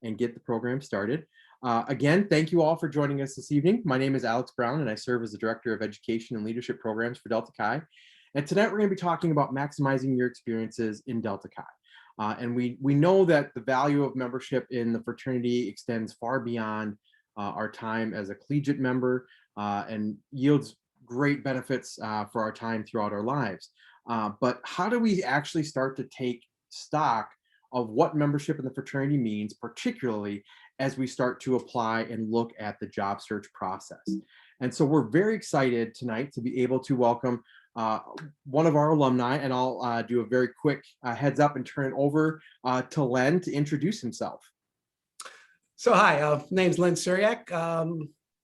and get the program started. Again, thank you all for joining us this evening. My name is Alex Brown, and I serve as the Director of Education and Leadership Programs for Delta Chi. And tonight we're going to be talking about maximizing your experiences in Delta Chi. And we know that the value of membership in the fraternity extends far beyond our time as a collegiate member and yields great benefits for our time throughout our lives. But how do we actually start to take stock of what membership in the fraternity means, particularly as we start to apply and look at the job search process? And so we're very excited tonight to be able to welcome one of our alumni, and I'll do a very quick heads up and turn it over to Len to introduce himself. So hi, name's Len Suryak.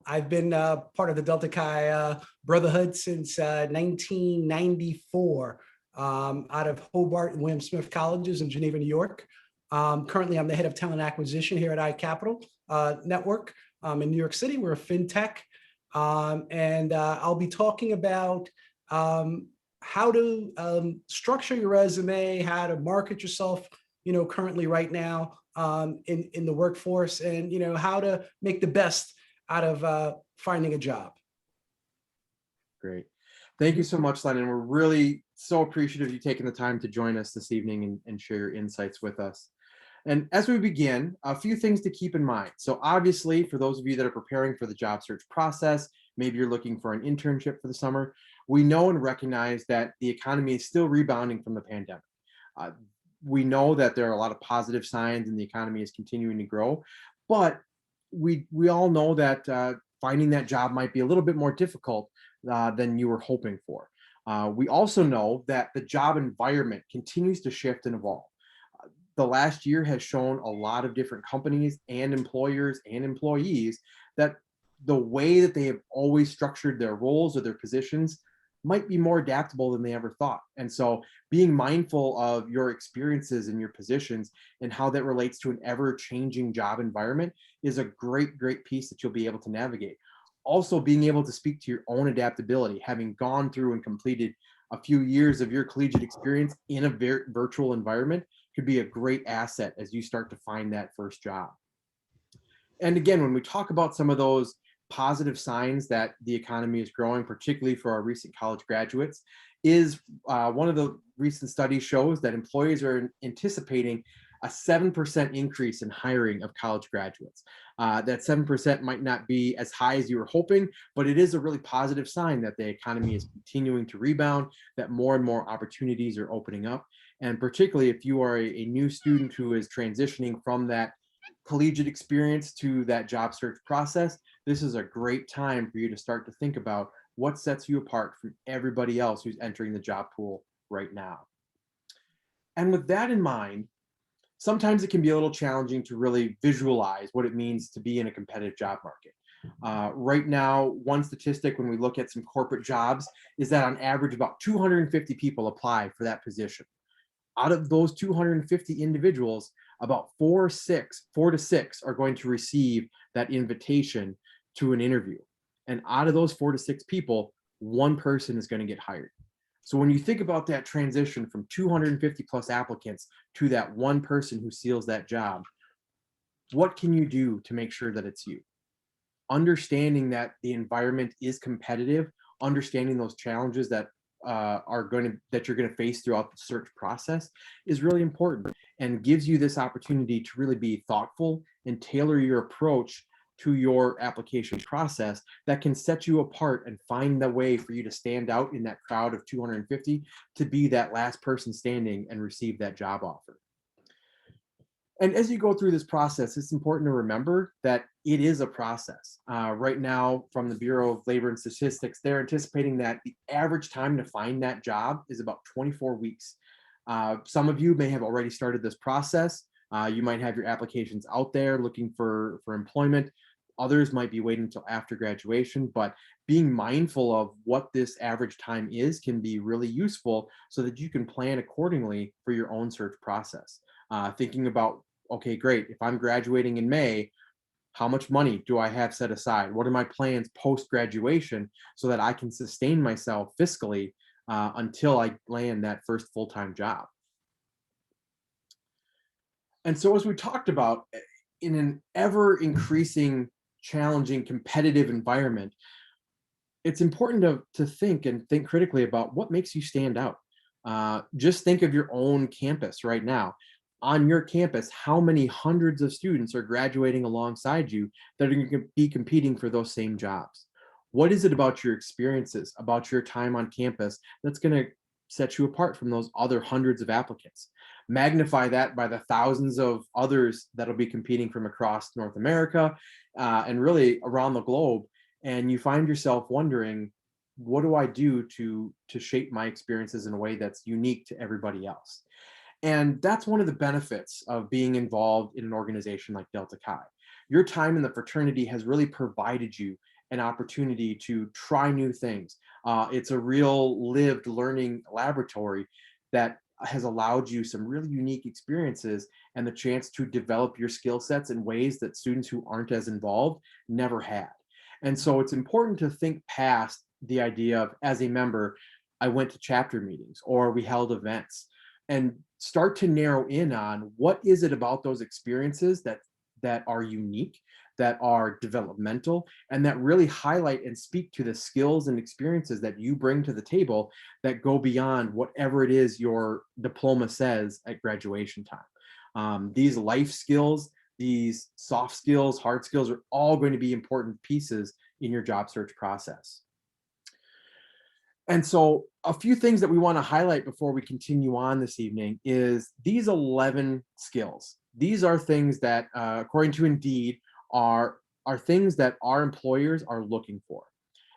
I've been part of the Delta Chi Brotherhood since 1994 out of Hobart and William Smith Colleges in Geneva, New York. Currently, I'm the head of talent acquisition here at iCapital Network in New York City. We're a fintech, and I'll be talking about how to structure your resume, how to market yourself, currently right now in the workforce, and how to make the best out of finding a job. Great. Thank you so much, Len. And we're really so appreciative of you taking the time to join us this evening and share your insights with us. And as we begin, a few things to keep in mind. So obviously, for those of you that are preparing for the job search process, maybe you're looking for an internship for the summer, we know and recognize that the economy is still rebounding from the pandemic. We know that there are a lot of positive signs and the economy is continuing to grow, but we all know that finding that job might be a little bit more difficult than you were hoping for. We also know that the job environment continues to shift and evolve. The last year has shown a lot of different companies and employers and employees that the way that they have always structured their roles or their positions might be more adaptable than they ever thought. And so being mindful of your experiences and your positions and how that relates to an ever-changing job environment is a great piece that you'll be able to navigate. Also, being able to speak to your own adaptability, having gone through and completed a few years of your collegiate experience in a virtual environment could be a great asset as you start to find that first job. And again, when we talk about some of those positive signs that the economy is growing, particularly for our recent college graduates, is one of the recent studies shows that employers are anticipating a 7% increase in hiring of college graduates. That 7% might not be as high as you were hoping, but it is a really positive sign that the economy is continuing to rebound, that more and more opportunities are opening up. And particularly if you are a new student who is transitioning from that collegiate experience to that job search process, this is a great time for you to start to think about what sets you apart from everybody else who's entering the job pool right now. And with that in mind, sometimes it can be a little challenging to really visualize what it means to be in a competitive job market. Right now, one statistic when we look at some corporate jobs is that on average about 250 people apply for that position. Out of those 250 individuals, about 4 to 6 are going to receive that invitation to an interview. And out of those 4 to 6 people, one person is going to get hired. So when you think about that transition from 250 plus applicants to that one person who seals that job, what can you do to make sure that it's you? Understanding that the environment is competitive, understanding those challenges that you're going to face throughout the search process is really important and gives you this opportunity to really be thoughtful and tailor your approach to your application process that can set you apart and find the way for you to stand out in that crowd of 250 to be that last person standing and receive that job offer. And as you go through this process, it's important to remember that it is a process. Right now, from the Bureau of Labor and Statistics, they're anticipating that the average time to find that job is about 24 weeks. Some of you may have already started this process. You might have your applications out there looking for employment. Others might be waiting until after graduation, but being mindful of what this average time is can be really useful so that you can plan accordingly for your own search process. Thinking about, okay, great, if I'm graduating in May, how much money do I have set aside? What are my plans post-graduation so that I can sustain myself fiscally until I land that first full-time job? And so as we talked about, in an ever increasing, challenging, competitive environment, it's important to think critically about what makes you stand out. Just think of your own campus right now. On your campus, how many hundreds of students are graduating alongside you that are going to be competing for those same jobs? What is it about your experiences, about your time on campus, that's going to set you apart from those other hundreds of applicants? Magnify that by the thousands of others that'll be competing from across North America, and really around the globe, and you find yourself wondering, what do I do to shape my experiences in a way that's unique to everybody else? And that's one of the benefits of being involved in an organization like Delta Chi. Your time in the fraternity has really provided you an opportunity to try new things. It's a real lived learning laboratory that has allowed you some really unique experiences and the chance to develop your skill sets in ways that students who aren't as involved never had. And so it's important to think past the idea of, as a member, I went to chapter meetings or we held events, and start to narrow in on what is it about those experiences that are unique, that are developmental, and that really highlight and speak to the skills and experiences that you bring to the table that go beyond whatever it is your diploma says at graduation time. These life skills, these soft skills, hard skills are all going to be important pieces in your job search process. And so a few things that we want to highlight before we continue on this evening is these 11 skills. These are things that, according to Indeed, are things that our employers are looking for.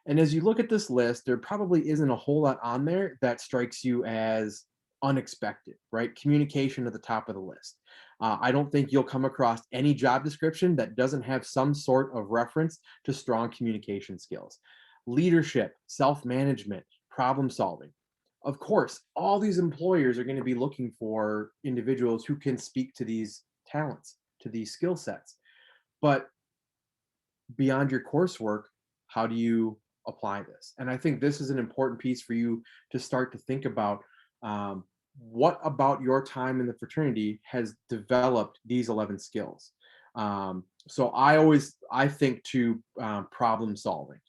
And as you look at this list, there probably isn't a whole lot on there that strikes you as unexpected, right? Communication at the top of the list. I don't think you'll come across any job description that doesn't have some sort of reference to strong communication skills. Leadership, self-management, problem solving. Of course, all these employers are going to be looking for individuals who can speak to these talents, to these skill sets. But beyond your coursework, how do you apply this? And I think this is an important piece for you to start to think about. What about your time in the fraternity has developed these 11 skills? So I think to problem solving.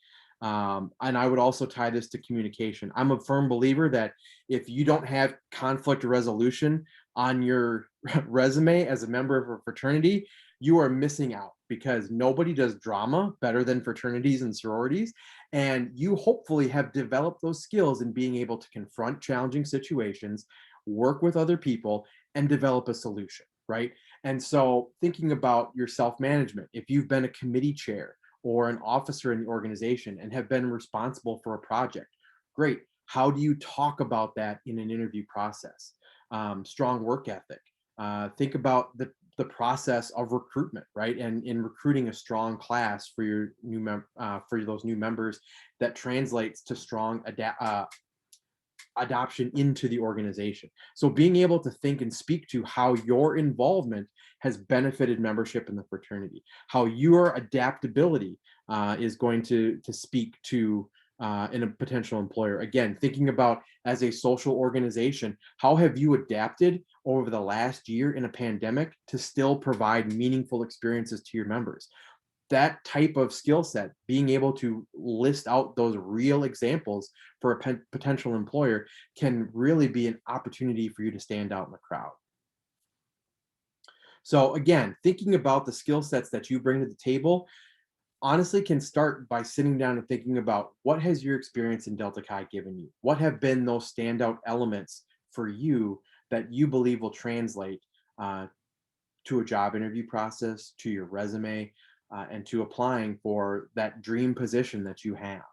And I would also tie this to communication. I'm a firm believer that if you don't have conflict resolution on your resume as a member of a fraternity, you are missing out, because nobody does drama better than fraternities and sororities. And you hopefully have developed those skills in being able to confront challenging situations, work with other people, and develop a solution, right? And so thinking about your self-management, if you've been a committee chair or an officer in the organization and have been responsible for a project, great. How do you talk about that in an interview process? Strong work ethic. Think about the process of recruitment, right? And in recruiting a strong class for your for those new members, that translates to strong adoption into the organization. So being able to think and speak to how your involvement has benefited membership in the fraternity, how your adaptability is going to speak to in a potential employer. Again, thinking about, as a social organization, how have you adapted over the last year in a pandemic to still provide meaningful experiences to your members? That type of skill set, being able to list out those real examples for a potential employer, can really be an opportunity for you to stand out in the crowd. So again, thinking about the skill sets that you bring to the table honestly can start by sitting down and thinking about, what has your experience in Delta Chi given you? What have been those standout elements for you that you believe will translate to a job interview process, to your resume, and to applying for that dream position that you have?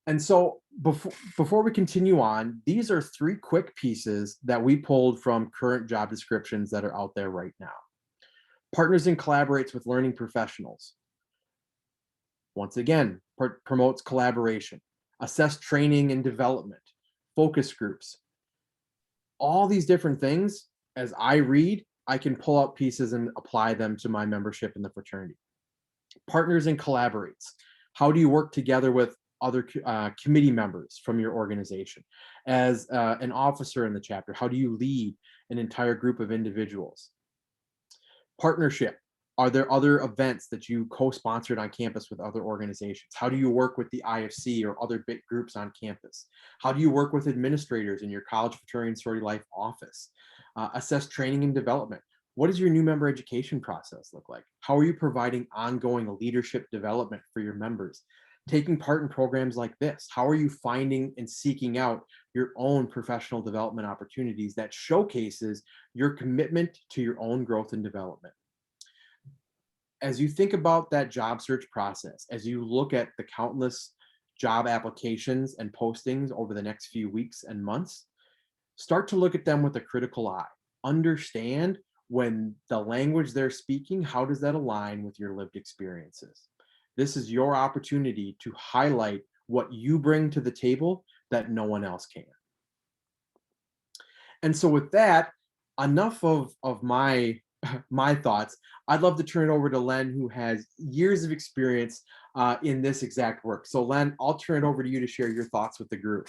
And so before we continue on, these are 3 quick pieces that we pulled from current job descriptions that are out there right now. Partners and collaborates with learning professionals. Once again, promotes collaboration. Assess training and development. Focus groups. All these different things, as I read, I can pull out pieces and apply them to my membership in the fraternity. Partners and collaborates. How do you work together with other committee members from your organization? As an officer in the chapter, how do you lead an entire group of individuals. Partnership. Are there other events that you co-sponsored on campus with other organizations? How do you work with the IFC or other big groups on campus? How do you work with administrators in your college fraternity and sorority life office? Assess training and development. What does your new member education process look like? How are you providing ongoing leadership development for your members? Taking part in programs like this, how are you finding and seeking out your own professional development opportunities that showcases your commitment to your own growth and development? As you think about that job search process, as you look at the countless job applications and postings over the next few weeks and months, start to look at them with a critical eye. Understand when the language they're speaking, how does that align with your lived experiences? This is your opportunity to highlight what you bring to the table that no one else can. And so with that, enough of my my thoughts. I'd love to turn it over to Len, who has years of experience in this exact work. So Len, I'll turn it over to you to share your thoughts with the group.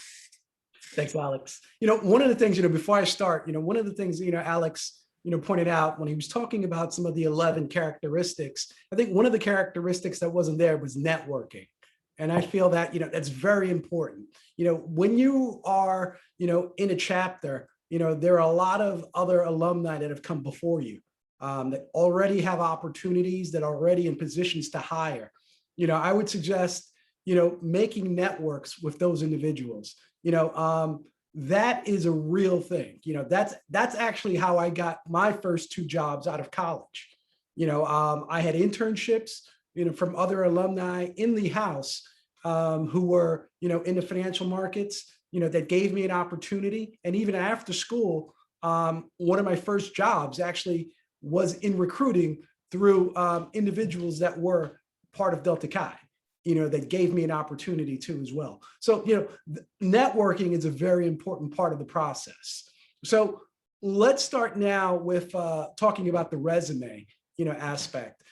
Thanks, Alex. One of the things, before I start, one of the things, Alex, pointed out when he was talking about some of the 11 characteristics, I think one of the characteristics that wasn't there was networking. And I feel that, that's very important. When you are, in a chapter, there are a lot of other alumni that have come before you that already have opportunities, that are already in positions to hire. I would suggest, making networks with those individuals. That is a real thing. That's actually how I got my first 2 jobs out of college. I had internships, from other alumni in the house who were, in the financial markets, that gave me an opportunity. And even after school, one of my first jobs actually was in recruiting through individuals that were part of Delta Chi, that gave me an opportunity too as well. So, networking is a very important part of the process. So let's start now with talking about the resume, aspect.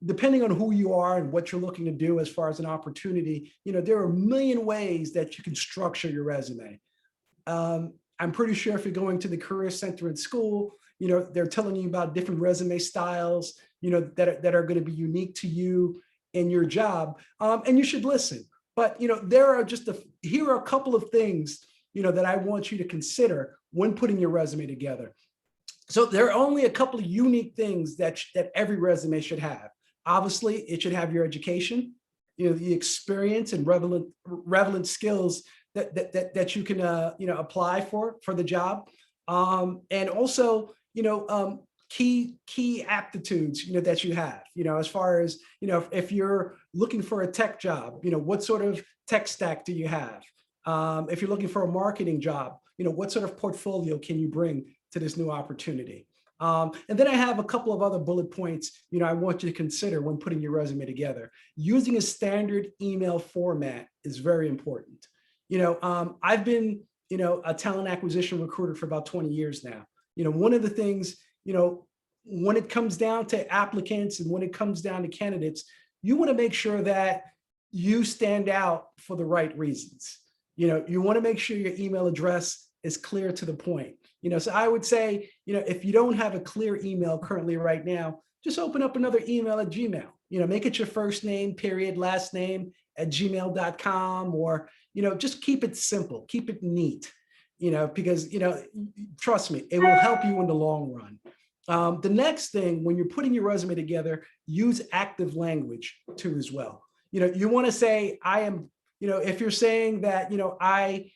Depending on who you are and what you're looking to do as far as an opportunity, there are a million ways that you can structure your resume. I'm pretty sure if you're going to the Career Center in school, they're telling you about different resume styles, that are going to be unique to you and your job, and you should listen. But, there are here are a couple of things, that I want you to consider when putting your resume together. So there are only a couple of unique things that every resume should have. Obviously, it should have your education, the experience and relevant skills that you can, apply for the job. And also, key aptitudes, that you have, as far as, if you're looking for a tech job, what sort of tech stack do you have? If you're looking for a marketing job, what sort of portfolio can you bring to this new opportunity? And then I have a couple of other bullet points, I want you to consider when putting your resume together. Using a standard email format is very important. I've been, a talent acquisition recruiter for about 20 years now. One of the things, when it comes down to applicants and when it comes down to candidates, you want to make sure that you stand out for the right reasons. You want to make sure your email address is clear to the point. So I would say, if you don't have a clear email currently right now, just open up another email at Gmail. Make it your first name, period, last name at gmail.com, or, just keep it simple, keep it neat, because, trust me, it will help you in the long run. The next thing, when you're putting your resume together, use active language too as well. You want to say, I am, if you're saying that, I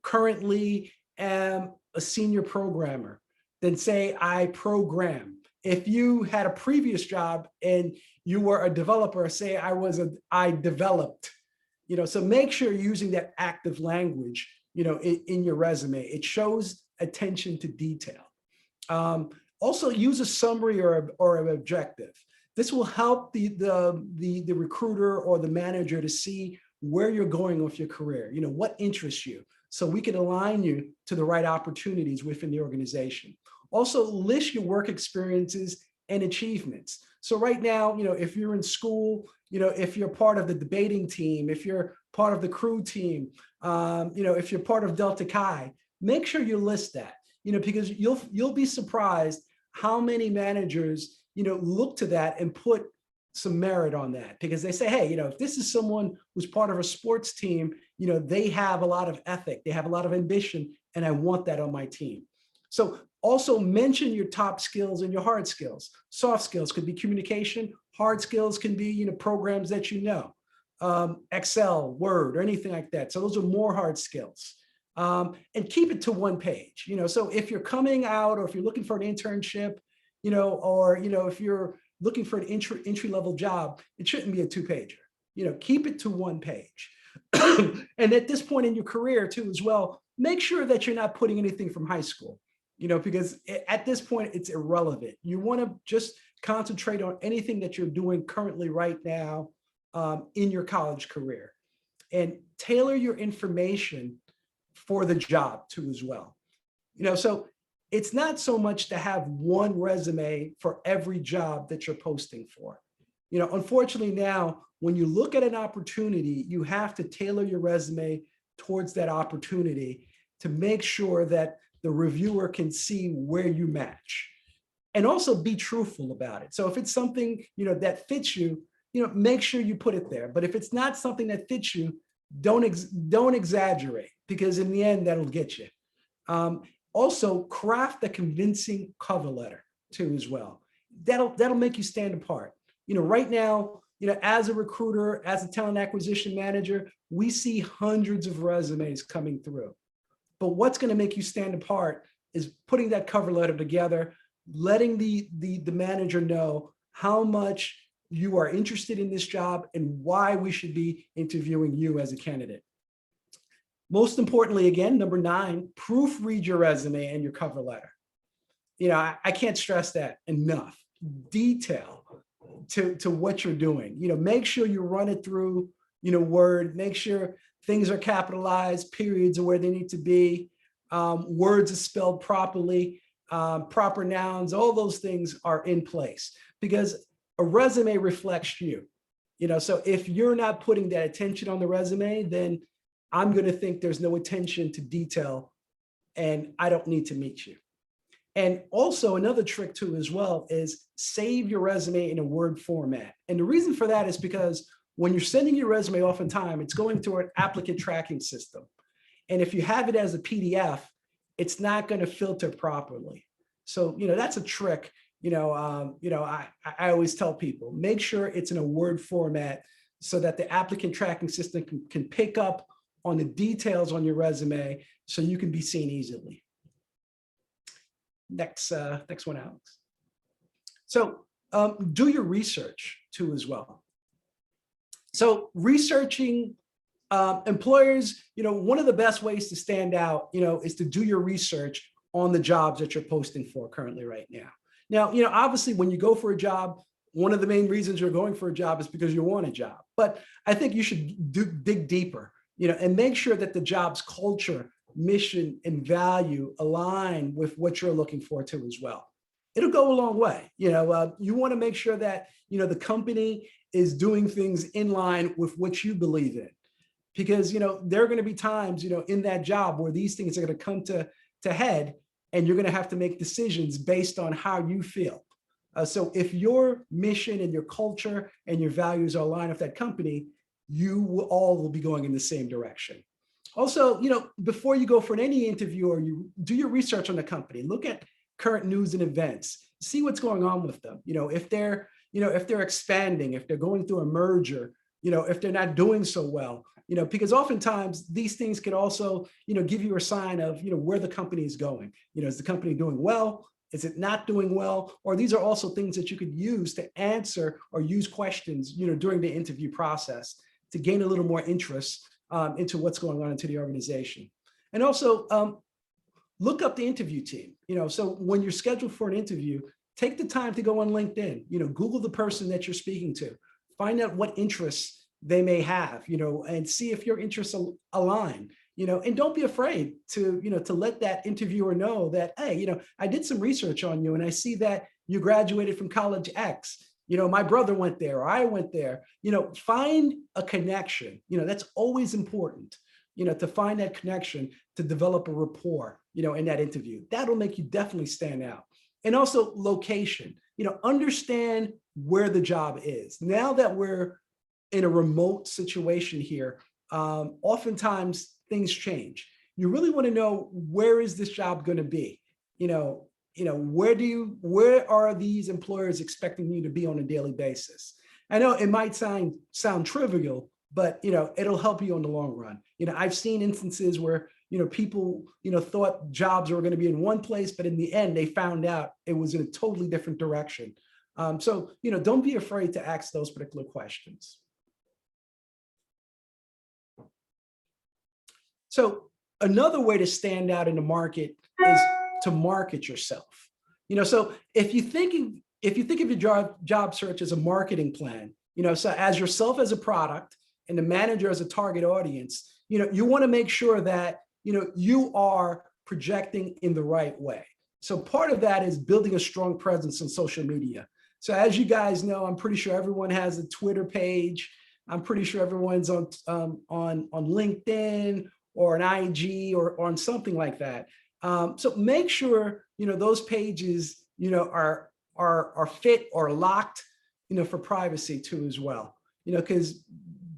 currently am a senior programmer, then say I program. If you had a previous job and you were a developer, say I developed. So make sure you're using that active language, in your resume. It shows attention to detail. Also use a summary or an objective. This will help the recruiter or the manager to see where you're going with your career, what interests you, so we can align you to the right opportunities within the organization. Also list your work experiences and achievements. So right now, if you're in school, if you're part of the debating team, if you're part of the crew team, if you're part of Delta Chi, make sure you list that. because you'll be surprised how many managers, look to that and put some merit on that, because they say, hey, if this is someone who's part of a sports team, they have a lot of ethic, they have a lot of ambition, and I want that on my team. So also mention your top skills and your hard skills. Soft skills could be communication. Hard skills can be, programs that Excel, Word, or anything like that. So those are more hard skills. And keep it to one page. So if you're coming out, or if you're looking for an internship, or if you're looking for an entry-level job, it shouldn't be a 2-pager. Keep it to one page. And at this point in your career too, as well, make sure that you're not putting anything from high school, because at this point it's irrelevant. You want to just concentrate on anything that you're doing currently right now in your college career, and tailor your information for the job too as well. So it's not so much to have one resume for every job that you're posting for. Unfortunately now, when you look at an opportunity, you have to tailor your resume towards that opportunity to make sure that the reviewer can see where you match, and also be truthful about it. So if it's something, that fits you, make sure you put it there. But if it's not something that fits you, don't exaggerate, because in the end, that'll get you. Also, craft a convincing cover letter too as well. That'll make you stand apart. Right now, as a recruiter, as a talent acquisition manager, we see hundreds of resumes coming through. But what's going to make you stand apart is putting that cover letter together, letting the manager know how much you are interested in this job and why we should be interviewing you as a candidate. Most importantly, again, number 9, proofread your resume and your cover letter. I can't stress that enough. Detail to what you're doing. Make sure you run it through, Word. Make sure things are capitalized, periods are where they need to be, words are spelled properly, proper nouns, all those things are in place, because a resume reflects you. So if you're not putting that attention on the resume, then I'm going to think there's no attention to detail and I don't need to meet you. And also another trick too as well is save your resume in a Word format. And the reason for that is because when you're sending your resume, oftentimes it's going through an applicant tracking system. And if you have it as a PDF, it's not going to filter properly. So, that's a trick. I always tell people, make sure it's in a Word format so that the applicant tracking system can pick up on the details on your resume so you can be seen easily. Next one, Alex. So do your research too as well. So researching employers, one of the best ways to stand out, is to do your research on the jobs that you're posting for currently right now. Now, obviously when you go for a job, one of the main reasons you're going for a job is because you want a job. But I think you should dig deeper, and make sure that the job's culture, mission, and value align with what you're looking for too as well. It'll go a long way. You want to make sure that, the company is doing things in line with what you believe in, because, there are going to be times, in that job where these things are going to come to head, and you're going to have to make decisions based on how you feel. So if your mission and your culture and your values are aligned with that company, you will be going in the same direction. Also, before you go for any interview or you do your research on the company, look at current news and events, see what's going on with them. If they're expanding, if they're going through a merger, if they're not doing so well, because oftentimes these things can also, give you a sign of, where the company is going. Is the company doing well? Is it not doing well? Or these are also things that you could use to answer or use questions, during the interview process to gain a little more interest into what's going on into the organization. And also look up the interview team. So when you're scheduled for an interview, take the time to go on LinkedIn, Google the person that you're speaking to, find out what interests they may have, and see if your interests align, and don't be afraid to, to let that interviewer know that, hey, I did some research on you and I see that you graduated from college X. My brother went there, or I went there. Find a connection. That's always important. to find that connection, to develop a rapport, in that interview. That'll make you definitely stand out. And also location, understand where the job is. Now that we're in a remote situation here, oftentimes things change. You really want to know, where is this job going to be? Where are these employers expecting you to be on a daily basis? I know it might sound trivial, but it'll help you in the long run. I've seen instances where people thought jobs were going to be in one place, but in the end they found out it was in a totally different direction. So don't be afraid to ask those particular questions. So another way to stand out in the market is to market yourself. So if you think of your job search as a marketing plan, so as yourself as a product and the manager as a target audience, you want to make sure that you are projecting in the right way. So part of that is building a strong presence on social media. So as you guys know, I'm pretty sure everyone has a Twitter page. I'm pretty sure everyone's on LinkedIn or an IG or on something like that. So make sure those pages are fit or locked for privacy too as well. Because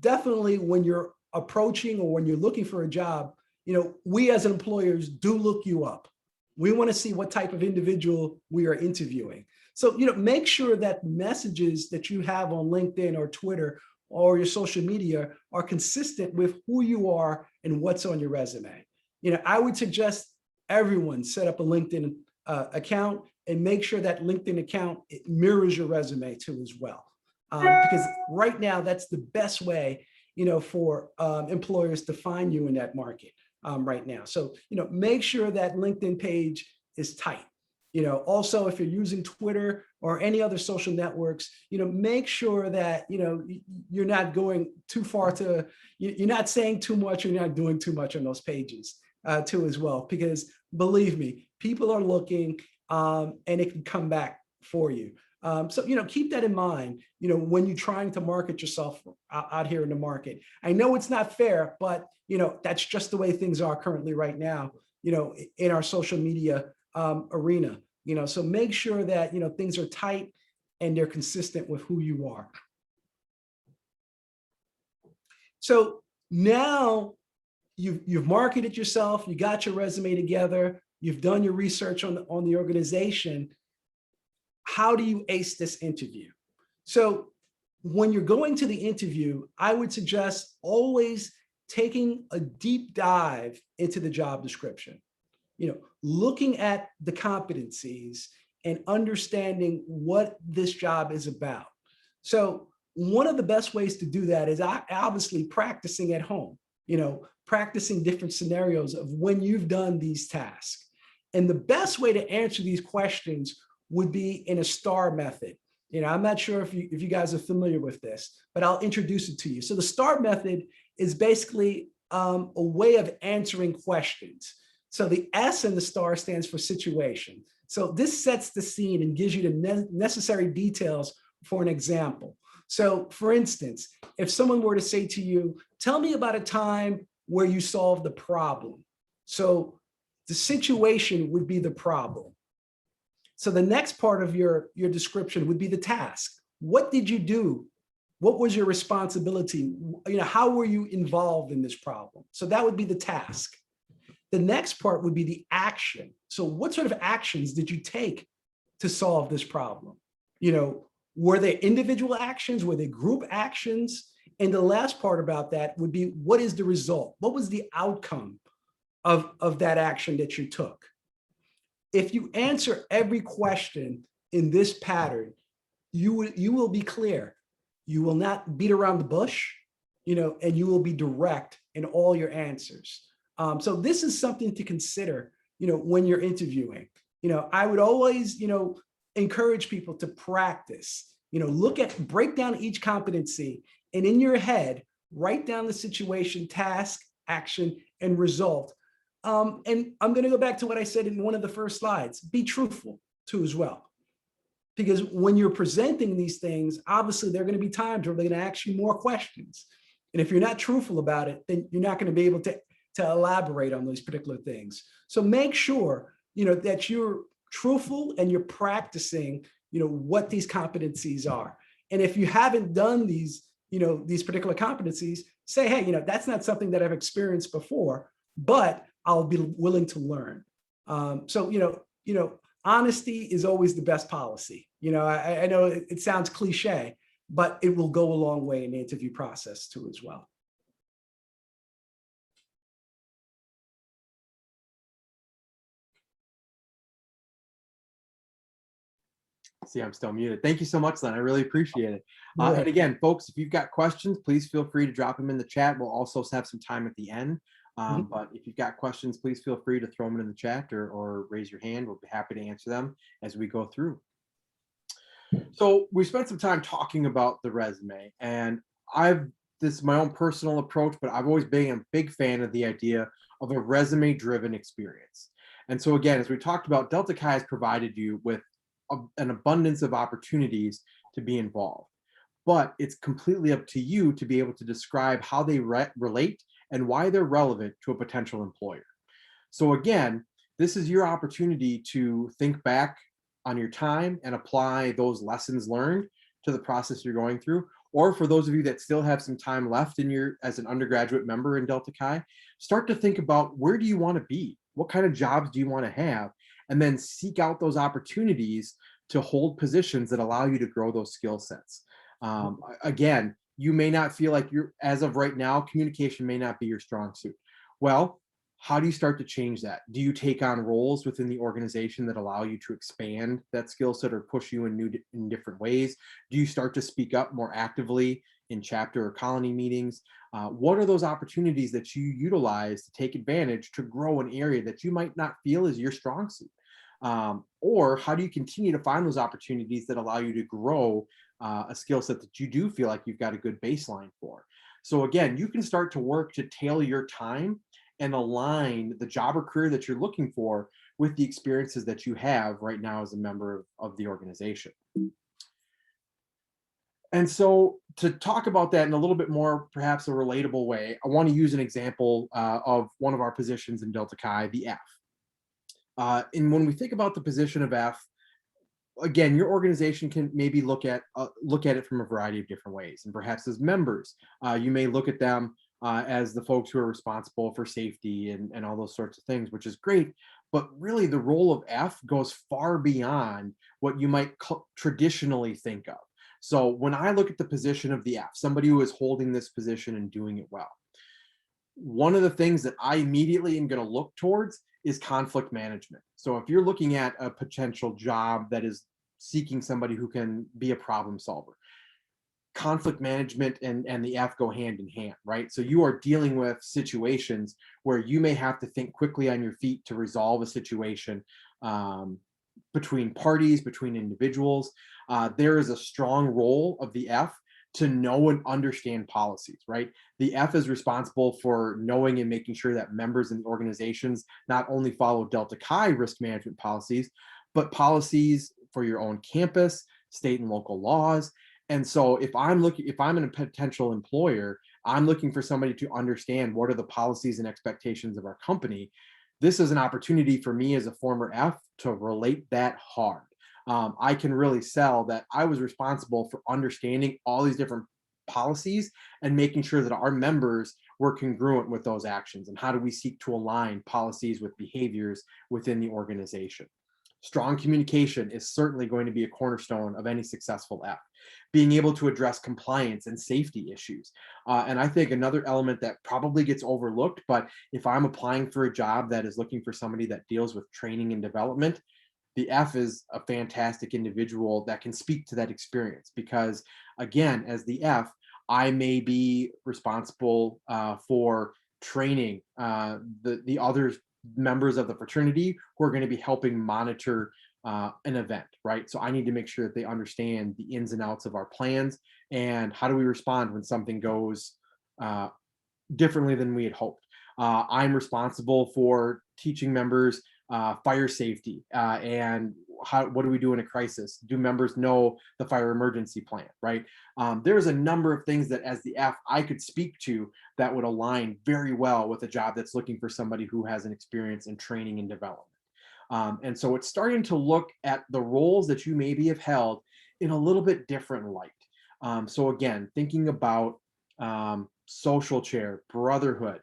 definitely when you're approaching or when you're looking for a job, we as employers do look you up. We want to see what type of individual we are interviewing. So make sure that messages that you have on LinkedIn or Twitter or your social media are consistent with who you are and what's on your resume. I would suggest everyone set up a LinkedIn account and make sure that LinkedIn account mirrors your resume too as well. Because right now that's the best way, for employers to find you in that market right now. So, make sure that LinkedIn page is tight. Also, if you're using Twitter or any other social networks, make sure that, you're not going too far you're not saying too much, you're not doing too much on those pages too as well, because believe me, people are looking and it can come back for you. So, keep that in mind, when you're trying to market yourself out here in the market. I know it's not fair, but, that's just the way things are currently right now, in our social media arena, so make sure that, things are tight and they're consistent with who you are. So now you've marketed yourself, you got your resume together, you've done your research on the organization. How do you ace this interview? So when you're going to the interview, I would suggest always taking a deep dive into the job description, looking at the competencies and understanding what this job is about. So one of the best ways to do that is obviously practicing at home, practicing different scenarios of when you've done these tasks. And the best way to answer these questions would be in a STAR method. I'm not sure if you guys are familiar with this, but I'll introduce it to you. So the STAR method is basically a way of answering questions. So the S in the STAR stands for situation. So this sets the scene and gives you the necessary details for an example. So for instance, if someone were to say to you, tell me about a time where you solved the problem. So the situation would be the problem. So the next part of your description would be the task. What did you do? What was your responsibility? How were you involved in this problem? So that would be the task. The next part would be the action. So what sort of actions did you take to solve this problem? Were there individual actions? Were there group actions? And the last part about that would be, what is the result? What was the outcome of that action that you took? If you answer every question in this pattern, you will be clear. You will not beat around the bush, and you will be direct in all your answers. So this is something to consider, when you're interviewing. I would always, encourage people to practice, break down each competency, and in your head, write down the situation, task, action, and result. And I'm going to go back to what I said in one of the first slides. Be truthful too as well. Because when you're presenting these things, obviously there are going to be times where they're going to ask you more questions. And if you're not truthful about it, then you're not going to be able to to elaborate on those particular things. So make sure, that you're truthful and you're practicing, what these competencies are. And if you haven't done these particular competencies, say, hey, that's not something that I've experienced before, but I'll be willing to learn. So, honesty is always the best policy. I know it sounds cliche, but it will go a long way in the interview process too, as well. See, I'm still muted. Thank you so much, Len. I really appreciate it. Right. And again, folks, if you've got questions, please feel free to drop them in the chat. We'll also have some time at the end. But if you've got questions, please feel free to throw them in the chat or raise your hand. We'll be happy to answer them as we go through. So we spent some time talking about the resume, and this is my own personal approach, but I've always been a big fan of the idea of a resume-driven experience. And so again, as we talked about, Delta Chi has provided you with an abundance of opportunities to be involved, but it's completely up to you to be able to describe how they relate and why they're relevant to a potential employer. So again, this is your opportunity to think back on your time and apply those lessons learned to the process you're going through. Or for those of you that still have some time left as an undergraduate member in Delta Chi, start to think about, where do you want to be? What kind of jobs do you want to have? And then seek out those opportunities to hold positions that allow you to grow those skill sets. Again, you may not feel like as of right now, communication may not be your strong suit. Well, how do you start to change that? Do you take on roles within the organization that allow you to expand that skill set or push you in different ways? Do you start to speak up more actively in chapter or colony meetings? What are those opportunities that you utilize to take advantage to grow an area that you might not feel is your strong suit? Or how do you continue to find those opportunities that allow you to grow a skill set that you do feel like you've got a good baseline for? So again, you can start to work to tailor your time and align the job or career that you're looking for with the experiences that you have right now as a member of the organization. And so to talk about that in a little bit more, perhaps a relatable way, I want to use an example of one of our positions in Delta Chi, the F. And when we think about the position of F, again, your organization can maybe look at it from a variety of different ways. And perhaps as members, you may look at them as the folks who are responsible for safety and all those sorts of things, which is great. But really, the role of F goes far beyond what you might traditionally think of. So when I look at the position of the F, somebody who is holding this position and doing it well, one of the things that I immediately am going to look towards is conflict management. So if you're looking at a potential job that is seeking somebody who can be a problem solver, conflict management and the F go hand in hand, right? So you are dealing with situations where you may have to think quickly on your feet to resolve a situation between parties, between individuals. There is a strong role of the F to know and understand policies, right? The F is responsible for knowing and making sure that members in the organizations not only follow Delta Chi risk management policies, but policies for your own campus, state and local laws. And so if I'm a potential employer, I'm looking for somebody to understand what are the policies and expectations of our company. This is an opportunity for me as a former F to relate that hard. I can really sell that I was responsible for understanding all these different policies and making sure that our members were congruent with those actions. And how do we seek to align policies with behaviors within the organization? Strong communication is certainly going to be a cornerstone of any successful F. Being able to address compliance and safety issues. And I think another element that probably gets overlooked, but if I'm applying for a job that is looking for somebody that deals with training and development, the F is a fantastic individual that can speak to that experience, because again, as the F, I may be responsible for training the other members of the fraternity who are going to be helping monitor an event, right? So I need to make sure that they understand the ins and outs of our plans and how do we respond when something goes differently than we had hoped. I'm responsible for teaching members fire safety and what do we do in a crisis? Do members know the fire emergency plan, right? There's a number of things that as the F I could speak to that would align very well with a job that's looking for somebody who has an experience in training and development. And so it's starting to look at the roles that you maybe have held in a little bit different light. So again, thinking about social chair, brotherhood.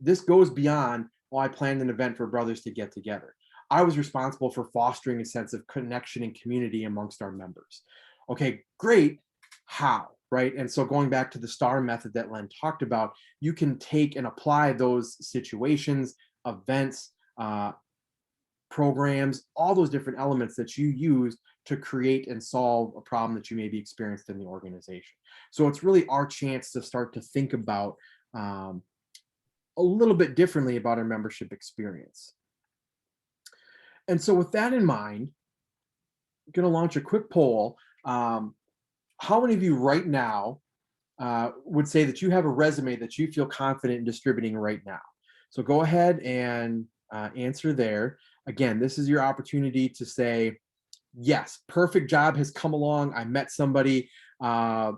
This goes beyond, well, I planned an event for brothers to get together. I was responsible for fostering a sense of connection and community amongst our members. Okay, great. How? Right. And so going back to the STAR method that Len talked about, you can take and apply those situations, events, programs, all those different elements that you use to create and solve a problem that you may be experienced in the organization. So it's really our chance to start to think about a little bit differently about our membership experience. And so with that in mind, I'm going to launch a quick poll. How many of you right now would say that you have a resume that you feel confident in distributing right now? So go ahead and answer there. Again, this is your opportunity to say, yes, perfect job has come along. I met somebody, at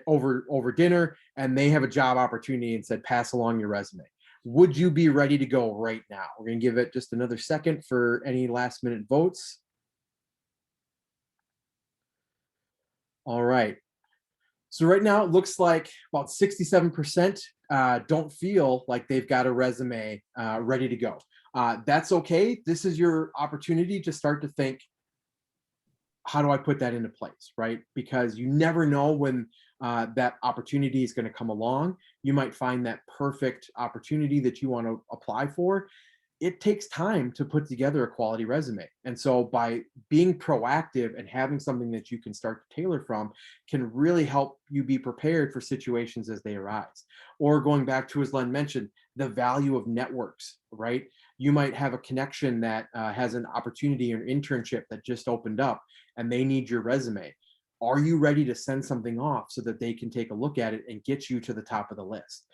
over dinner, and they have a job opportunity and said, pass along your resume. Would you be ready to go right now? We're going to give it just another second for any last minute votes. All right. So right now it looks like about 67% don't feel like they've got a resume ready to go. That's okay. This is your opportunity to start to think, how do I put that into place, right? Because you never know when that opportunity is going to come along. You might find that perfect opportunity that you want to apply for. It takes time to put together a quality resume. And so by being proactive and having something that you can start to tailor from can really help you be prepared for situations as they arise. Or going back to, as Len mentioned, the value of networks, right? You might have a connection that has an opportunity or internship that just opened up and they need your resume. Are you ready to send something off so that they can take a look at it and get you to the top of the list?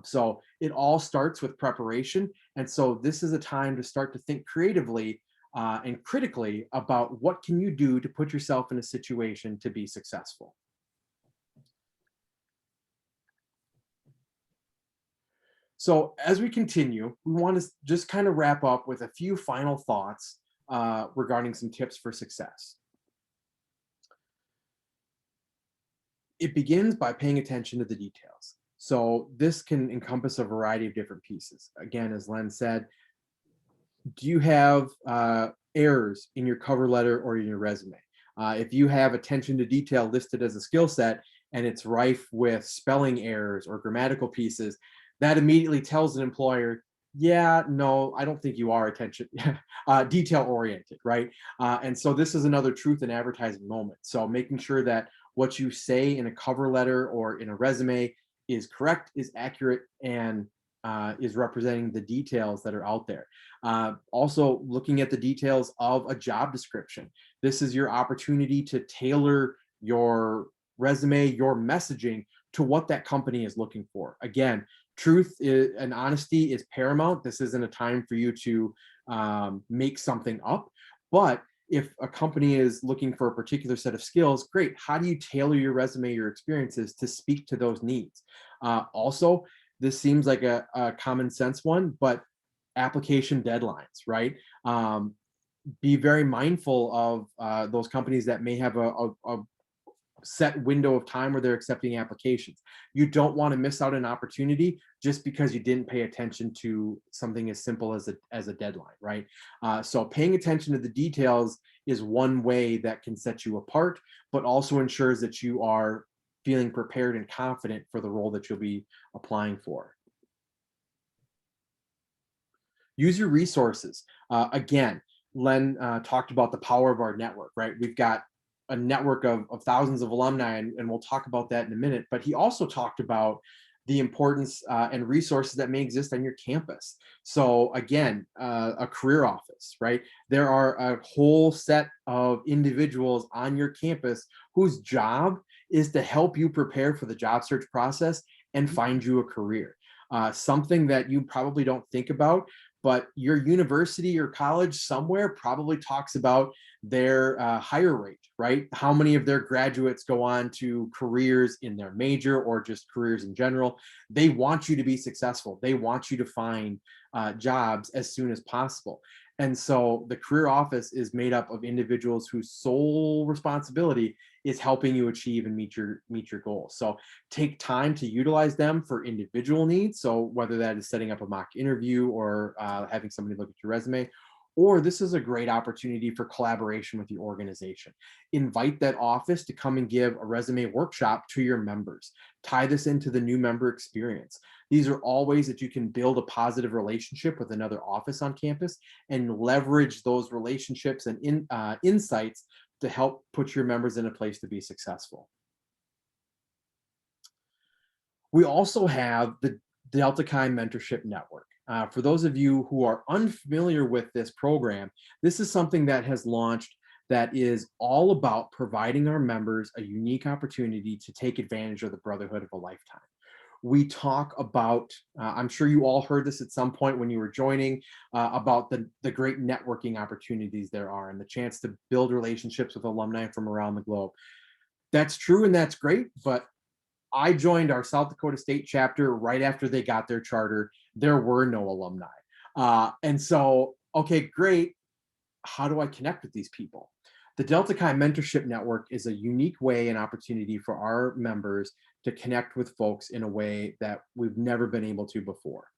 So it all starts with preparation. And so this is a time to start to think creatively and critically about what can you do to put yourself in a situation to be successful. So as we continue, we want to just kind of wrap up with a few final thoughts regarding some tips for success. It begins by paying attention to the details. So this can encompass a variety of different pieces. Again, as Len said, do you have errors in your cover letter or in your resume? If you have attention to detail listed as a skill set and it's rife with spelling errors or grammatical pieces, that immediately tells an employer, yeah, no, I don't think you are detail oriented, right? And so this is another truth in advertising moment. So making sure that what you say in a cover letter or in a resume is correct, is accurate, and is representing the details that are out there. Also looking at the details of a job description. This is your opportunity to tailor your resume, your messaging to what that company is looking for. Again, truth and honesty is paramount. This isn't a time for you to make something up, but if a company is looking for a particular set of skills, great. How do you tailor your resume, your experiences to speak to those needs? Also, this seems like a common sense one, but application deadlines, right? Be very mindful of those companies that may have a set window of time where they're accepting applications. You don't want to miss out an opportunity just because you didn't pay attention to something as simple as a deadline, right? So paying attention to the details is one way that can set you apart, but also ensures that you are feeling prepared and confident for the role that you'll be applying for. Use your resources. Again, Len talked about the power of our network, right? We've got a network of thousands of alumni, and we'll talk about that in a minute. But he also talked about the importance and resources that may exist on your campus. So again, a career office, right? There are a whole set of individuals on your campus whose job is to help you prepare for the job search process and find you a career. Something that you probably don't think about, but your university or college somewhere probably talks about their hire rate, right? How many of their graduates go on to careers in their major or just careers in general? They want you to be successful. They want you to find jobs as soon as possible. And so the career office is made up of individuals whose sole responsibility is helping you achieve and meet your goals. So take time to utilize them for individual needs. So whether that is setting up a mock interview or having somebody look at your resume, or this is a great opportunity for collaboration with the organization. Invite that office to come and give a resume workshop to your members. Tie this into the new member experience. These are all ways that you can build a positive relationship with another office on campus and leverage those relationships and insights to help put your members in a place to be successful. We also have the Delta Chi Mentorship Network. For those of you who are unfamiliar with this program, this is something that has launched that is all about providing our members a unique opportunity to take advantage of the brotherhood of a lifetime. We talk about, I'm sure you all heard this at some point when you were joining, about the great networking opportunities there are and the chance to build relationships with alumni from around the globe. That's true and that's great, but I joined our South Dakota State chapter right after they got their charter. There were no alumni. And so, okay, great. How do I connect with these people? The Delta Chi Mentorship Network is a unique way and opportunity for our members to connect with folks in a way that we've never been able to before.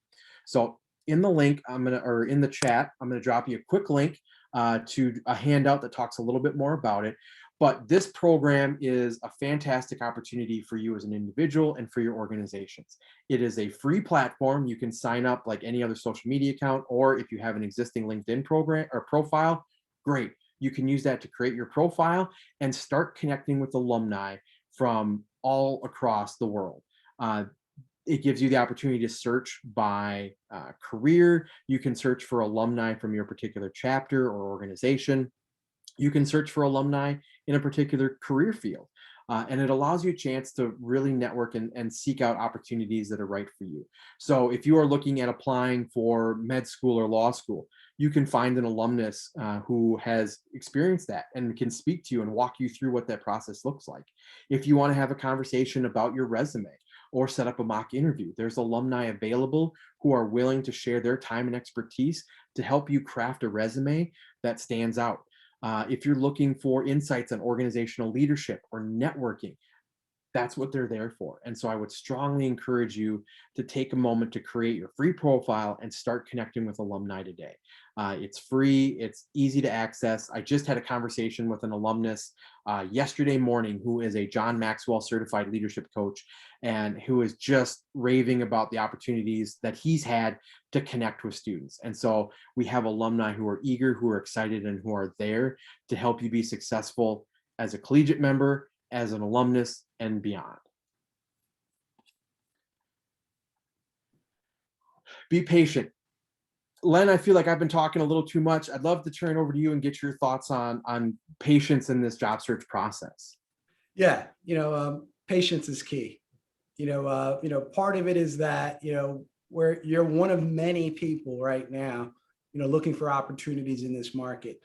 So in the link, or in the chat, I'm gonna drop you a quick link to a handout that talks a little bit more about it. But this program is a fantastic opportunity for you as an individual and for your organizations. It is a free platform. You can sign up like any other social media account, or if you have an existing LinkedIn program or profile, great. You can use that to create your profile and start connecting with alumni from all across the world. It gives you the opportunity to search by career. You can search for alumni from your particular chapter or organization. You can search for alumni in a particular career field. And it allows you a chance to really network and seek out opportunities that are right for you. So if you are looking at applying for med school or law school, you can find an alumnus who has experienced that and can speak to you and walk you through what that process looks like. If you want to have a conversation about your resume or set up a mock interview, there's alumni available who are willing to share their time and expertise to help you craft a resume that stands out. If you're looking for insights on organizational leadership or networking, that's what they're there for. And so I would strongly encourage you to take a moment to create your free profile and start connecting with alumni today. It's free, it's easy to access. I just had a conversation with an alumnus yesterday morning who is a John Maxwell certified leadership coach and who is just raving about the opportunities that he's had to connect with students. And so we have alumni who are eager, who are excited, and who are there to help you be successful as a collegiate member, as an alumnus, and beyond. Be patient. Len, I feel like I've been talking a little too much. I'd love to turn over to you and get your thoughts on patience in this job search process. Yeah, patience is key. Part of it is that, where you're one of many people right now, looking for opportunities in this market.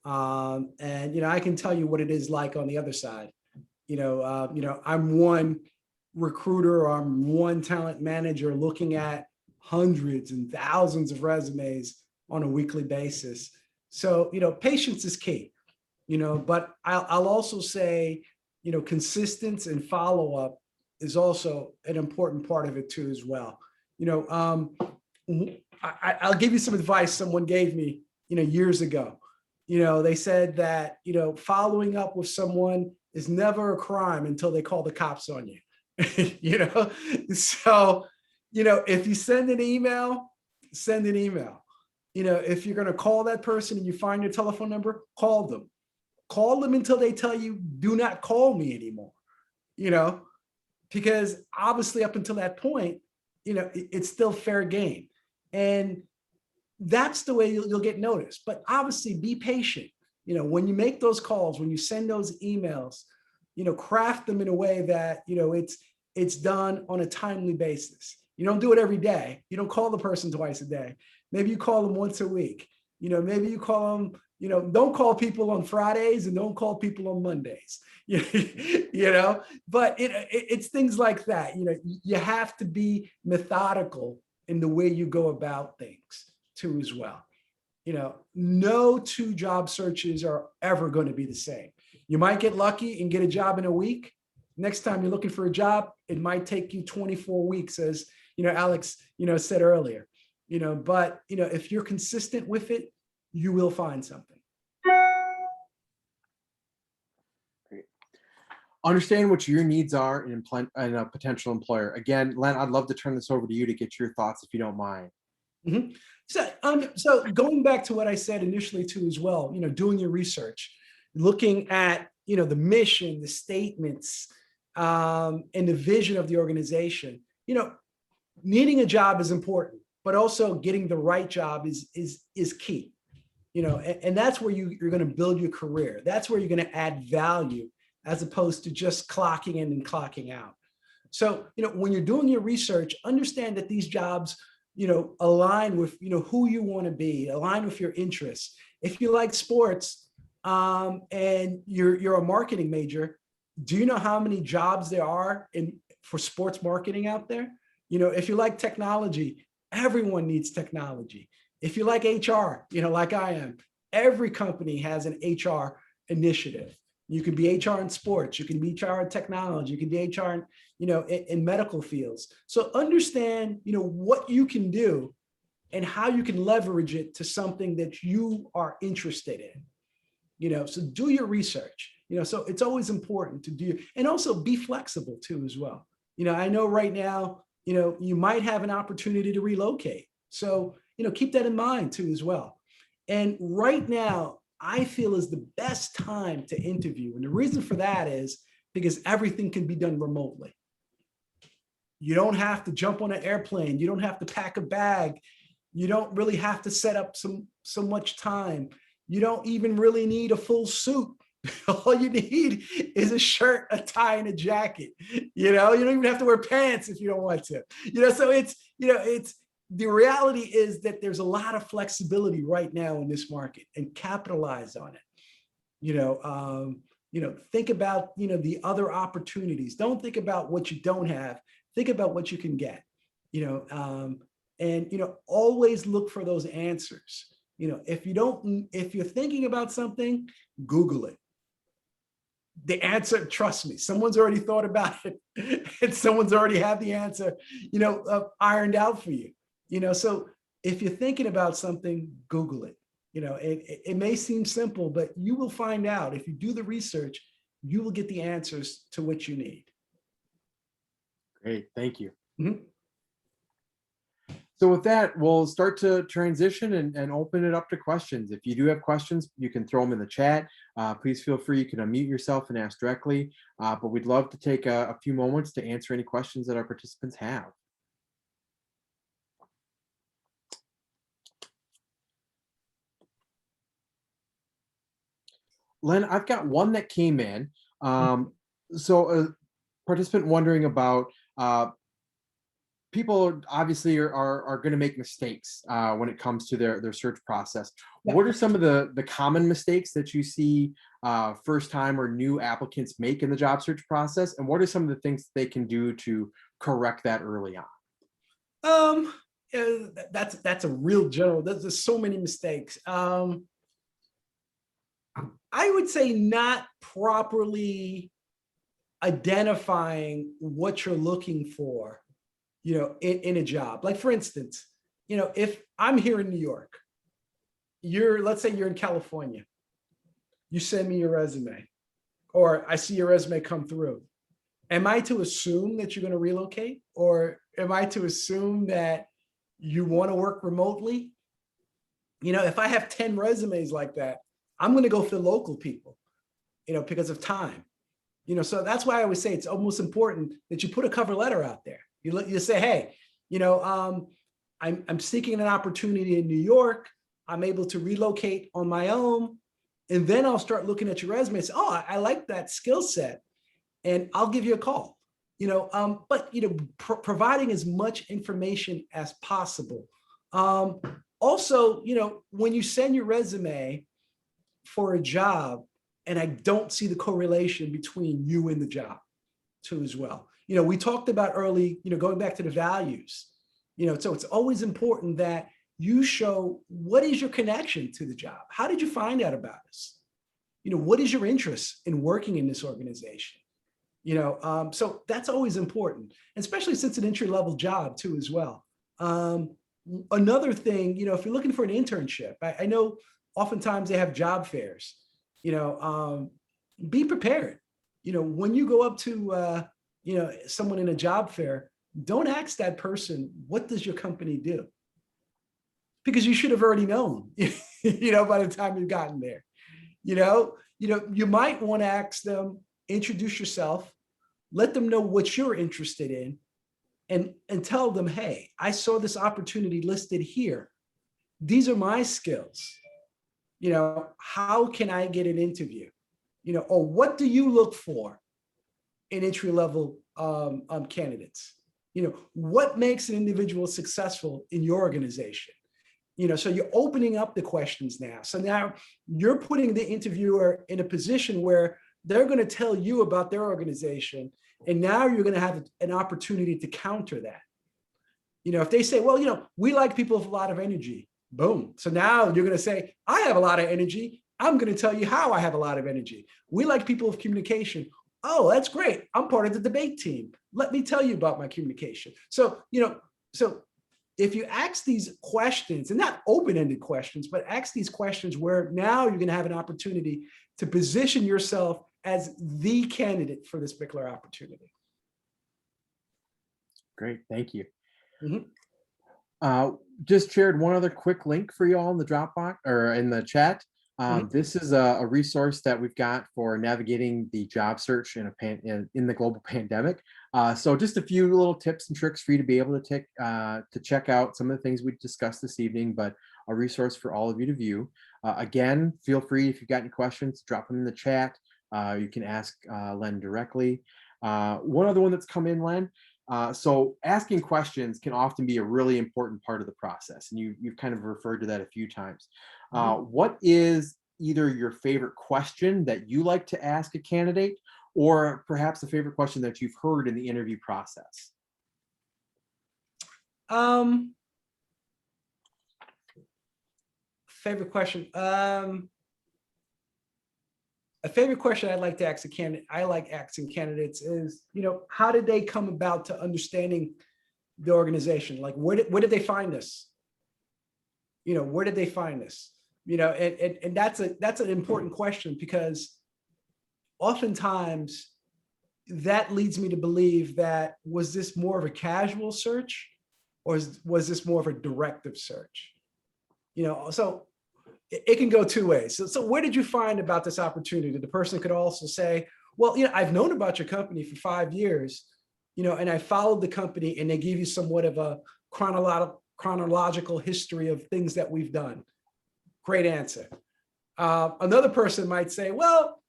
And I can tell you what it is like on the other side. I'm one recruiter, or I'm one talent manager looking at hundreds and thousands of resumes on a weekly basis. So, patience is key, but I'll also say, consistency and follow-up is also an important part of it too, as well. I'll give you some advice someone gave me, years ago. They said that, following up with someone is never a crime until they call the cops on you. So, if you send an email, send an email. If you're going to call that person and you find your telephone number, call them. Call them until they tell you, do not call me anymore. Because obviously up until that point, it's still fair game. And that's the way you'll get noticed. But obviously be patient. When you make those calls, when you send those emails, craft them in a way that, it's done on a timely basis. You don't do it every day. You don't call the person twice a day. Maybe you call them once a week. Maybe you call them, don't call people on Fridays and don't call people on Mondays. But it's things like that. You have to be methodical in the way you go about things too as well. No two job searches are ever going to be the same. You might get lucky and get a job in a week. Next time you're looking for a job, it might take you 24 weeks, as Alex said earlier. But if you're consistent with it, you will find something. Great. Understand what your needs are in a potential employer. Again, Len, I'd love to turn this over to you to get your thoughts, if you don't mind. Mm-hmm. So going back to what I said initially too, as well, doing your research, looking at, the mission, the statements, and the vision of the organization. Needing a job is important, but also getting the right job is key. And that's where you're going to build your career. That's where you're going to add value, as opposed to just clocking in and clocking out. So, when you're doing your research, understand that these jobs, align with, who you want to be, align with your interests. If you like sports, and you're a marketing major, do you know how many jobs there are for sports marketing out there? If you like technology, everyone needs technology. If you like HR, like I am, every company has an HR initiative. You can be HR in sports, you can be HR in technology, you can be HR in medical fields. So understand, what you can do and how you can leverage it to something that you are interested in. So do your research. So it's always important to do, and also be flexible too as well. I know right now, you might have an opportunity to relocate. So, keep that in mind too as well. And right now, I feel is the best time to interview. And the reason for that is because everything can be done remotely. You don't have to jump on an airplane. You don't have to pack a bag. You don't really have to set up so much time. You don't even really need a full suit. All you need is a shirt, a tie, and a jacket. You don't even have to wear pants if you don't want to. So it's the reality is that there's a lot of flexibility right now in this market, and capitalize on it. Think about the other opportunities. Don't think about what you don't have. Think about what you can get. And always look for those answers. If you're thinking about something, Google it. The answer, trust me, someone's already thought about it, and someone's already had the answer, ironed out for you. So if you're thinking about something, Google it. It may seem simple, but you will find out. If you do the research, you will get the answers to what you need. Great, thank you. Mm-hmm. So with that, we'll start to transition and open it up to questions. If you do have questions, you can throw them in the chat. Please feel free. You can unmute yourself and ask directly. But we'd love to take a few moments to answer any questions that our participants have. Len, I've got one that came in. So a participant wondering about people obviously are going to make mistakes when it comes to their search process. Yeah. What are some of the common mistakes that you see first time or new applicants make in the job search process? And what are some of the things they can do to correct that early on? That's a real general. There's so many mistakes. I would say not properly identifying what you're looking for, in a job. Like for instance, if I'm here in New York, let's say you're in California, you send me your resume, or I see your resume come through. Am I to assume that you're going to relocate, or am I to assume that you want to work remotely? If I have 10 resumes like that, I'm going to go for local people, because of time. So that's why I always say it's almost important that you put a cover letter out there. You say, hey, I'm seeking an opportunity in New York. I'm able to relocate on my own. And then I'll start looking at your resume and say, oh, I like that skill set. And I'll give you a call. But providing as much information as possible. Also, when you send your resume for a job, and I don't see the correlation between you and the job too as well. We talked about early, going back to the values, so it's always important that you show what is your connection to the job. How did you find out about us? What is your interest in working in this organization? So that's always important, especially since it's an entry level job too as well. Another thing, if you're looking for an internship, I know oftentimes they have job fairs. Be prepared. When you go up to someone in a job fair, don't ask that person, what does your company do? Because you should have already known, by the time you've gotten there. You might want to ask them, introduce yourself, let them know what you're interested in, and tell them, hey, I saw this opportunity listed here. These are my skills. How can I get an interview? Or what do you look for in entry level candidates? What makes an individual successful in your organization? So you're opening up the questions now. So now you're putting the interviewer in a position where they're going to tell you about their organization. And now you're going to have an opportunity to counter that. If they say, well, we like people with a lot of energy, boom. So now you're going to say, I have a lot of energy. I'm going to tell you how I have a lot of energy. We like people with communication. Oh, that's great. I'm part of the debate team. Let me tell you about my communication. So, so if you ask these questions, and not open-ended questions, but ask these questions where now you're going to have an opportunity to position yourself as the candidate for this particular opportunity. Great, thank you. Mm-hmm. Just shared one other quick link for you all in the Dropbox or in the chat. This is a resource that we've got for navigating the job search in the global pandemic. So just a few little tips and tricks for you to be able to check out some of the things we discussed this evening, but a resource for all of you to view. Again, feel free, if you've got any questions, drop them in the chat. You can ask Len directly. One other one that's come in, Len. So asking questions can often be a really important part of the process, and you've kind of referred to that a few times. What is either your favorite question that you like to ask a candidate, or perhaps a favorite question that you've heard in the interview process? Favorite question. A favorite question I'd like to ask a candidate, I like asking candidates is, how did they come about to understanding the organization? Like, where did they find us? Where did they find us? And that's an important question, because oftentimes that leads me to believe that, was this more of a casual search, or was this more of a directive search? So it can go two ways. So where did you find about this opportunity? The person could also say, well, I've known about your company for 5 years, and I followed the company, and they give you somewhat of a chronological history of things that we've done. Great answer. Another person might say, well,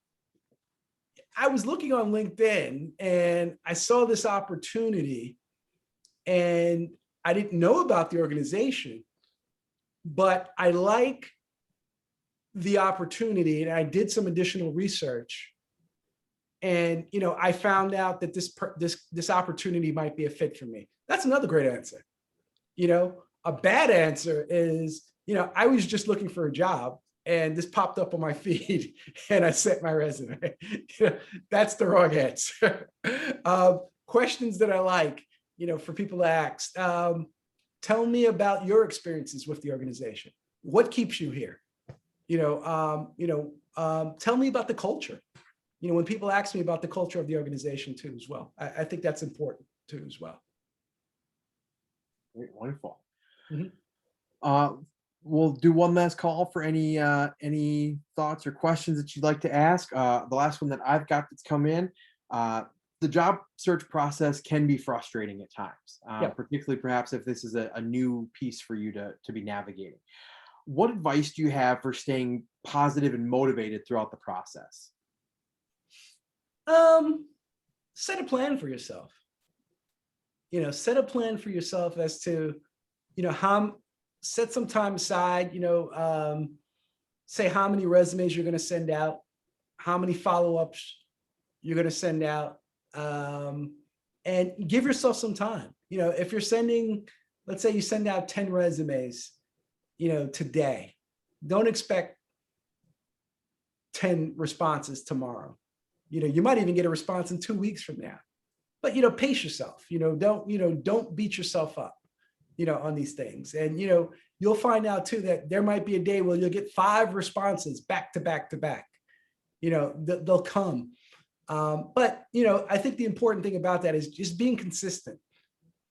I was looking on LinkedIn and I saw this opportunity, and I didn't know about the organization, but I like the opportunity, and I did some additional research, and I found out that this opportunity might be a fit for me. That's another great answer. A bad answer is, I was just looking for a job and this popped up on my feed and I sent my resume. That's the wrong answer. Questions that I like, for people to ask. Tell me about your experiences with the organization. What keeps you here? Tell me about the culture. When people ask me about the culture of the organization too, as well, I think that's important too, as well. Great, wonderful. Mm-hmm. We'll do one last call for any thoughts or questions that you'd like to ask. The last one that I've got that's come in. The job search process can be frustrating at times, particularly perhaps if this is a new piece for you to be navigating. What advice do you have for staying positive and motivated throughout the process? Set a plan for yourself. Set a plan for yourself as to, how set some time aside, say how many resumes you're going to send out, how many follow-ups you're going to send out, and give yourself some time. If you're sending, let's say you send out 10 resumes, today, don't expect 10 responses tomorrow. You might even get a response in 2 weeks from now, but, pace yourself, don't beat yourself up, on these things. And, you'll find out too, that there might be a day where you'll get 5 responses back to back to back, they'll come. But, I think the important thing about that is just being consistent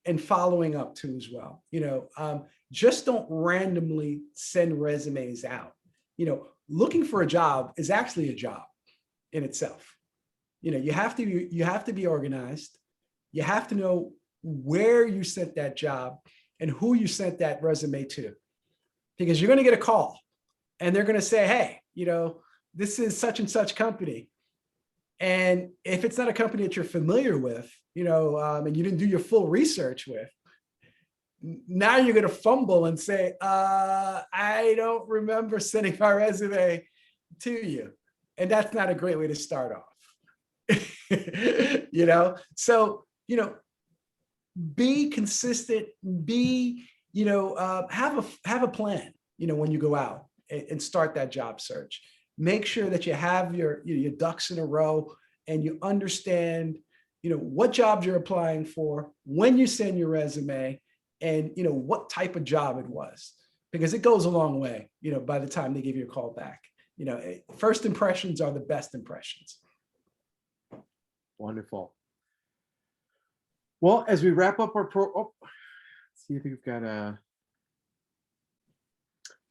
and following up too as well. Just don't randomly send resumes out. Looking for a job is actually a job in itself. You have to be organized. You have to know where you sent that job and who you sent that resume to, because you're going to get a call and they're going to say, hey, this is such and such company. And if it's not a company that you're familiar with, and you didn't do your full research with, now you're going to fumble and say, I don't remember sending my resume to you. And that's not a great way to start off. So, be consistent, have a plan, when you go out and start that job search. Make sure that you have your ducks in a row and you understand, what jobs you're applying for, when you send your resume, and, what type of job it was, because it goes a long way, by the time they give you a call back. First impressions are the best impressions. Wonderful. Well, as we wrap up our let's see if we've got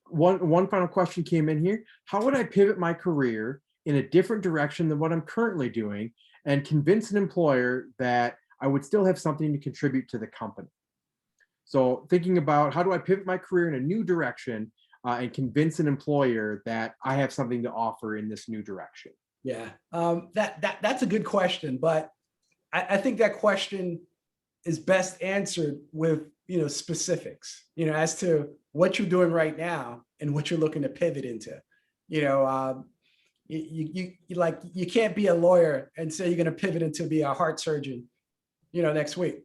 one final question came in here. How would I pivot my career in a different direction than what I'm currently doing and convince an employer that I would still have something to contribute to the company? So thinking about how do I pivot my career in a new direction and convince an employer that I have something to offer in this new direction? Yeah, that's a good question, but I think that question is best answered with, specifics, as to what you're doing right now and what you're looking to pivot into. You can't be a lawyer and say you're going to pivot into be a heart surgeon, next week.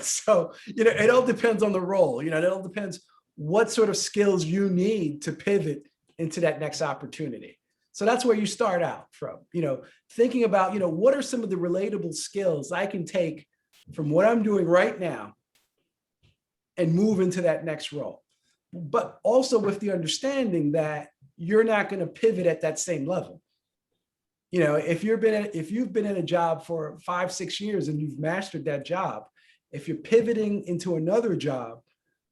So, it all depends on the role. It all depends what sort of skills you need to pivot into that next opportunity. So that's where you start out from, thinking about, what are some of the relatable skills I can take from what I'm doing right now and move into that next role. But also with the understanding that you're not going to pivot at that same level. If you've been in a job for 5-6 years and you've mastered that job, if you're pivoting into another job,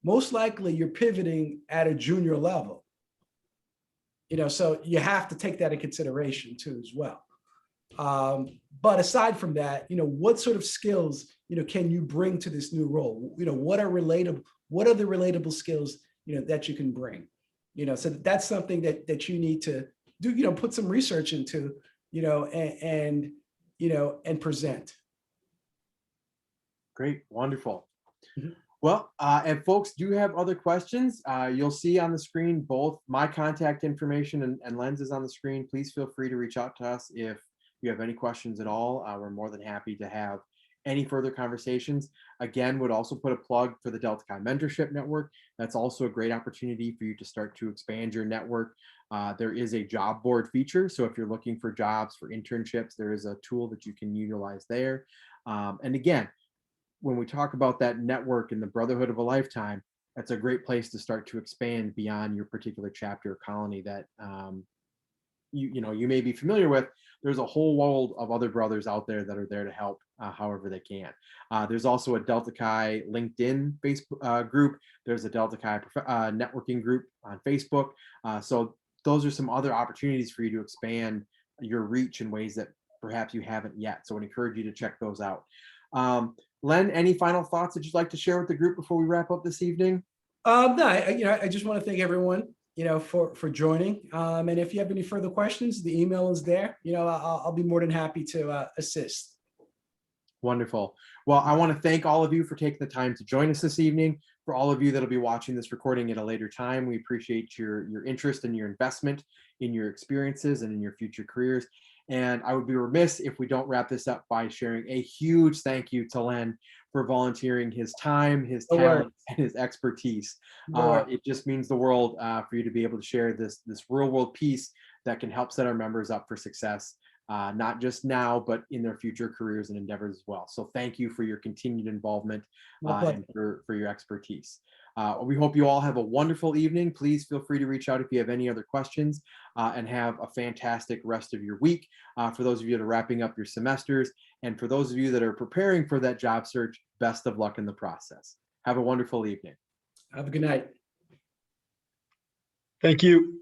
most likely you're pivoting at a junior level. So you have to take that in consideration too as well. But aside from that, what sort of skills, can you bring to this new role? What are the relatable skills, that you can bring? So that's something that you need to do, put some research into, and present. Great, wonderful. Mm-hmm. Well, if folks do have other questions, you'll see on the screen both my contact information and Len's is on the screen. Please feel free to reach out to us if you have any questions at all. We're more than happy to have any further conversations. Again, would also put a plug for the Delta Chi Mentorship Network. That's also a great opportunity for you to start to expand your network. There is a job board feature. So if you're looking for jobs, for internships, there is a tool that you can utilize there. And again, when we talk about that network and the brotherhood of a lifetime, that's a great place to start to expand beyond your particular chapter or colony that you may be familiar with. There's a whole world of other brothers out there that are there to help however they can. There's also a Delta Chi LinkedIn Facebook group. There's a Delta Chi networking group on Facebook. So those are some other opportunities for you to expand your reach in ways that perhaps you haven't yet. So I would encourage you to check those out. Len, any final thoughts that you'd like to share with the group before we wrap up this evening? No, I just want to thank everyone, for joining. And if you have any further questions, the email is there. I'll be more than happy to assist. Wonderful. Well, I want to thank all of you for taking the time to join us this evening. For all of you that'll be watching this recording at a later time, we appreciate your interest and your investment in your experiences and in your future careers. And I would be remiss if we don't wrap this up by sharing a huge thank you to Len for volunteering his time, his No worries. talent, and his expertise. No worries. It just means the world for you to be able to share this real world piece that can help set our members up for success, not just now, but in their future careers and endeavors as well. So thank you for your continued involvement My pleasure. and for your expertise. We hope you all have a wonderful evening. Please feel free to reach out if you have any other questions, and have a fantastic rest of your week. For those of you that are wrapping up your semesters, and for those of you that are preparing for that job search, best of luck in the process. Have a wonderful evening. Have a good night. Thank you.